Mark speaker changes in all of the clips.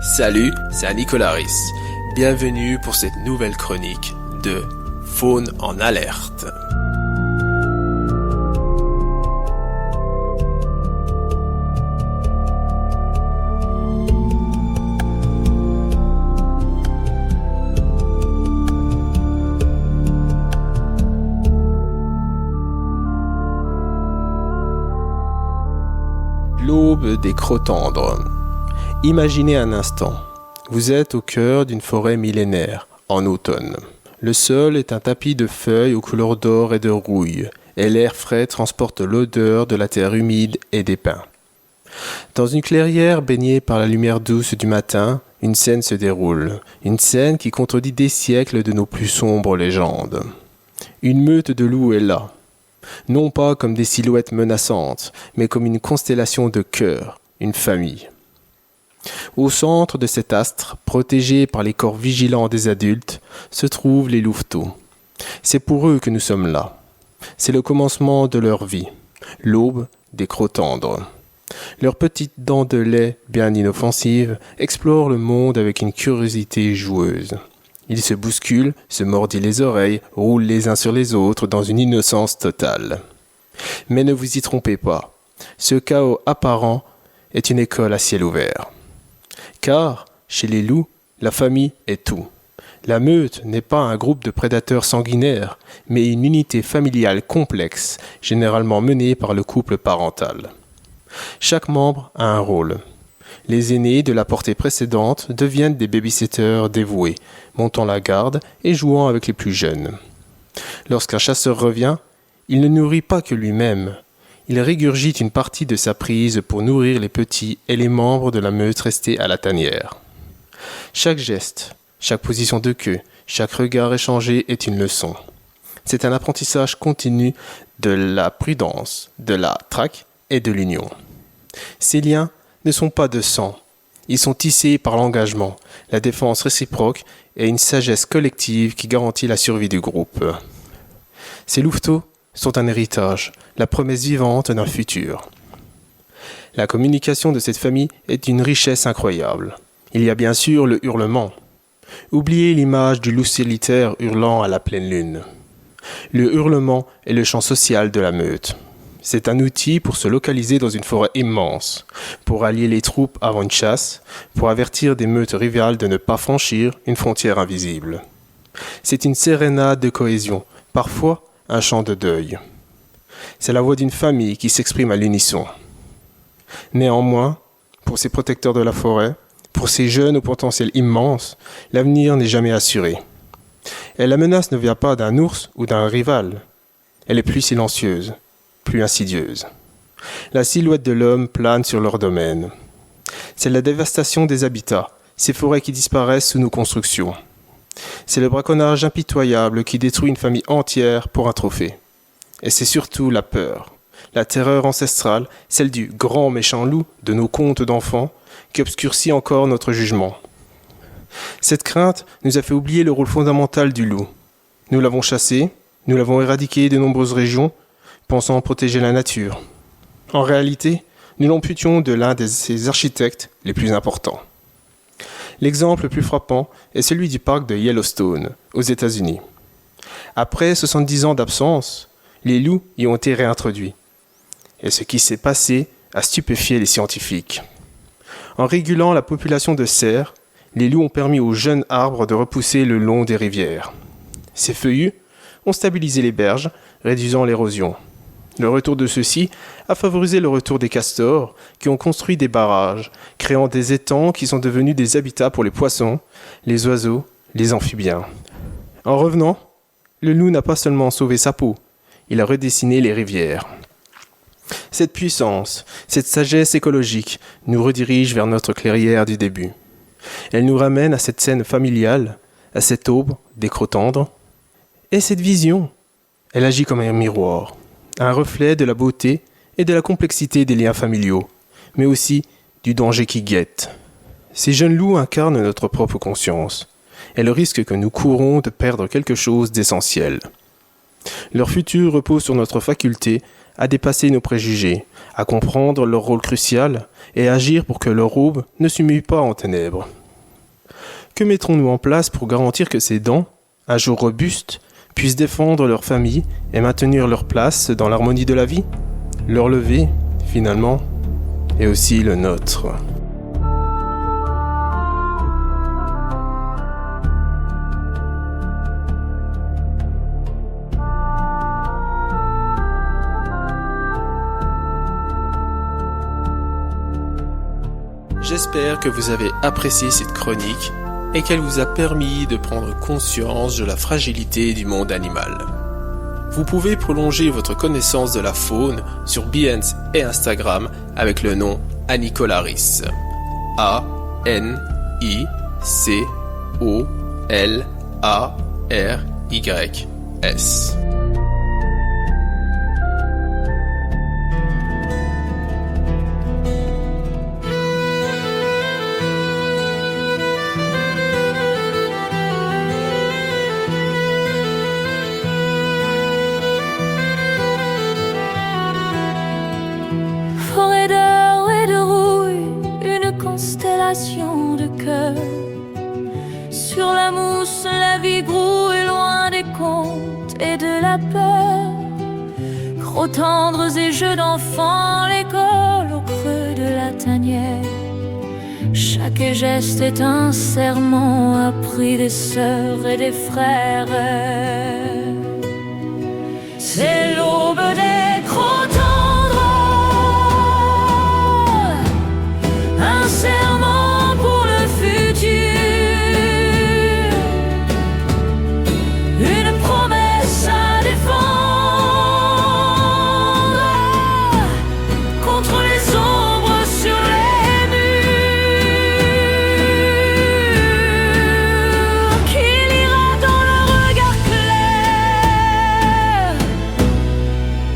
Speaker 1: Salut, c'est Nicolaris. Bienvenue pour cette nouvelle chronique de Faune en alerte. L'aube des crotandres. Imaginez un instant. Vous êtes au cœur d'une forêt millénaire, en automne. Le sol est un tapis de feuilles aux couleurs d'or et de rouille, et l'air frais transporte l'odeur de la terre humide et des pins. Dans une clairière baignée par la lumière douce du matin, une scène se déroule. Une scène qui contredit des siècles de nos plus sombres légendes. Une meute de loups est là. Non pas comme des silhouettes menaçantes, mais comme une constellation de cœurs, une famille. Au centre de cet astre, protégé par les corps vigilants des adultes, se trouvent les louveteaux. C'est pour eux que nous sommes là. C'est le commencement de leur vie, l'aube des crotandres. Leurs petites dents de lait, bien inoffensives, explorent le monde avec une curiosité joueuse. Ils se bousculent, se mordillent les oreilles, roulent les uns sur les autres dans une innocence totale. Mais ne vous y trompez pas, ce chaos apparent est une école à ciel ouvert. Car, chez les loups, la famille est tout. La meute n'est pas un groupe de prédateurs sanguinaires, mais une unité familiale complexe, généralement menée par le couple parental. Chaque membre a un rôle. Les aînés de la portée précédente deviennent des babysitters dévoués, montant la garde et jouant avec les plus jeunes. Lorsqu'un chasseur revient, il ne nourrit pas que lui-même. Il régurgite une partie de sa prise pour nourrir les petits et les membres de la meute restés à la tanière. Chaque geste, chaque position de queue, chaque regard échangé est une leçon. C'est un apprentissage continu de la prudence, de la traque et de l'union. Ces liens ne sont pas de sang. Ils sont tissés par l'engagement, la défense réciproque et une sagesse collective qui garantit la survie du groupe. Ces louveteaux sont un héritage, la promesse vivante d'un futur. La communication de cette famille est d'une richesse incroyable. Il y a bien sûr le hurlement. Oubliez l'image du loup solitaire hurlant à la pleine lune. Le hurlement est le chant social de la meute. C'est un outil pour se localiser dans une forêt immense, pour allier les troupes avant une chasse, pour avertir des meutes rivales de ne pas franchir une frontière invisible. C'est une sérénade de cohésion, parfois un chant de deuil. C'est la voix d'une famille qui s'exprime à l'unisson. Néanmoins, pour ces protecteurs de la forêt, pour ces jeunes au potentiel immense, l'avenir n'est jamais assuré. Et la menace ne vient pas d'un ours ou d'un rival. Elle est plus silencieuse, plus insidieuse. La silhouette de l'homme plane sur leur domaine. C'est la dévastation des habitats, ces forêts qui disparaissent sous nos constructions. C'est le braconnage impitoyable qui détruit une famille entière pour un trophée. Et c'est surtout la peur, la terreur ancestrale, celle du grand méchant loup de nos contes d'enfants, qui obscurcit encore notre jugement. Cette crainte nous a fait oublier le rôle fondamental du loup. Nous l'avons chassé, nous l'avons éradiqué de nombreuses régions, pensant protéger la nature. En réalité, nous l'amputions de l'un de ses architectes les plus importants. L'exemple le plus frappant est celui du parc de Yellowstone, aux États-Unis. Après 70 ans d'absence, les loups y ont été réintroduits. Et ce qui s'est passé a stupéfié les scientifiques. En régulant la population de cerfs, les loups ont permis aux jeunes arbres de repousser le long des rivières. Ces feuillus ont stabilisé les berges, réduisant l'érosion. Le retour de ceux-ci a favorisé le retour des castors qui ont construit des barrages, créant des étangs qui sont devenus des habitats pour les poissons, les oiseaux, les amphibiens. En revenant, le loup n'a pas seulement sauvé sa peau, il a redessiné les rivières. Cette puissance, cette sagesse écologique nous redirige vers notre clairière du début. Elle nous ramène à cette scène familiale, à cette aube des crotandres. Et cette vision, elle agit comme un miroir. Un reflet de la beauté et de la complexité des liens familiaux, mais aussi du danger qui guette. Ces jeunes loups incarnent notre propre conscience et le risque que nous courons de perdre quelque chose d'essentiel. Leur futur repose sur notre faculté à dépasser nos préjugés, à comprendre leur rôle crucial et à agir pour que leur aube ne se mue pas en ténèbres. Que mettrons-nous en place pour garantir que ces dents, un jour robustes, puissent défendre leur famille et maintenir leur place dans l'harmonie de la vie? Leur lever, finalement, est aussi le nôtre. J'espère que vous avez apprécié cette chronique et qu'elle vous a permis de prendre conscience de la fragilité du monde animal. Vous pouvez prolonger votre connaissance de la faune sur Behance et Instagram avec le nom Anicolaris. AnicolaryS.
Speaker 2: Forêt d'or et de rouille, une constellation de cœur. Sur la mousse, la vie grouille loin des contes et de la peur. Crocs tendres et jeux d'enfants, l'école au creux de la tanière. Chaque geste est un serment appris des sœurs et des frères. C'est l'aube des crocs tendres, un serment pour le futur, une promesse à défendre contre les ombres sur les murs, qu'il ira dans le regard clair,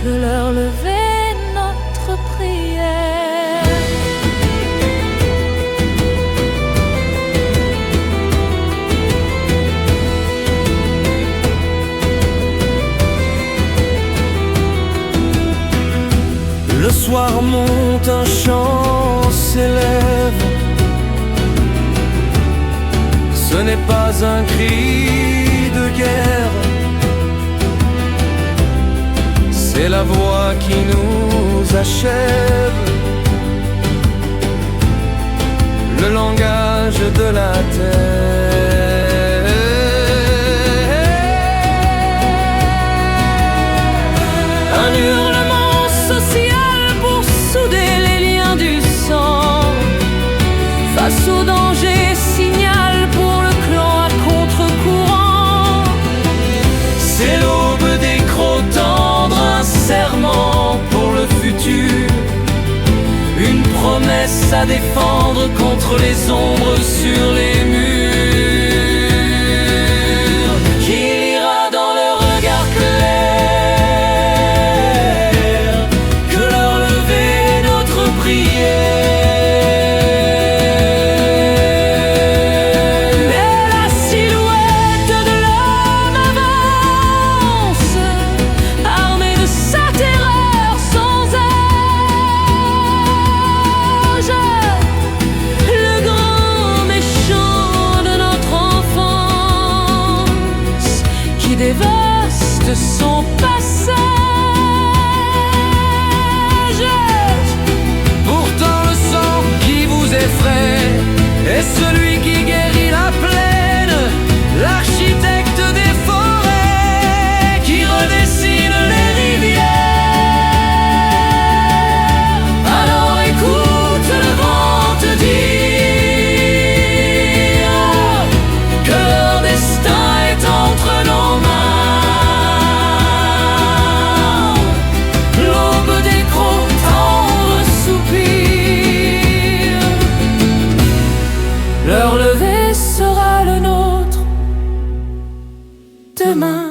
Speaker 2: que leur lever notre prière.
Speaker 3: Le soir monte, un chant s'élève. Ce n'est pas un cri de guerre, c'est la voix qui nous achève. Le langage de la terre. Un hurlement social pour souder les liens du sang. Face au danger, signal pour le clan à contre-courant. C'est l'aube des crocs tendres, un serment pour le futur, une promesse à défendre contre les ombres sur les murs, qu'il ira dans le regard clair, que leur lever notre prière. Mais la silhouette de l'homme avance, armée de sa terreur sans âge. Le grand méchant de notre enfance qui dévaste son passage. Pourtant le sang qui vous effraie est celui qui guérit la plaine, l'architecte des forêts qui redessine les rivières. Alors écoute le vent te dire que leur destin est entre nos mains. L'aube des crocs tendres soupire, leur lever sera le nôtre demain.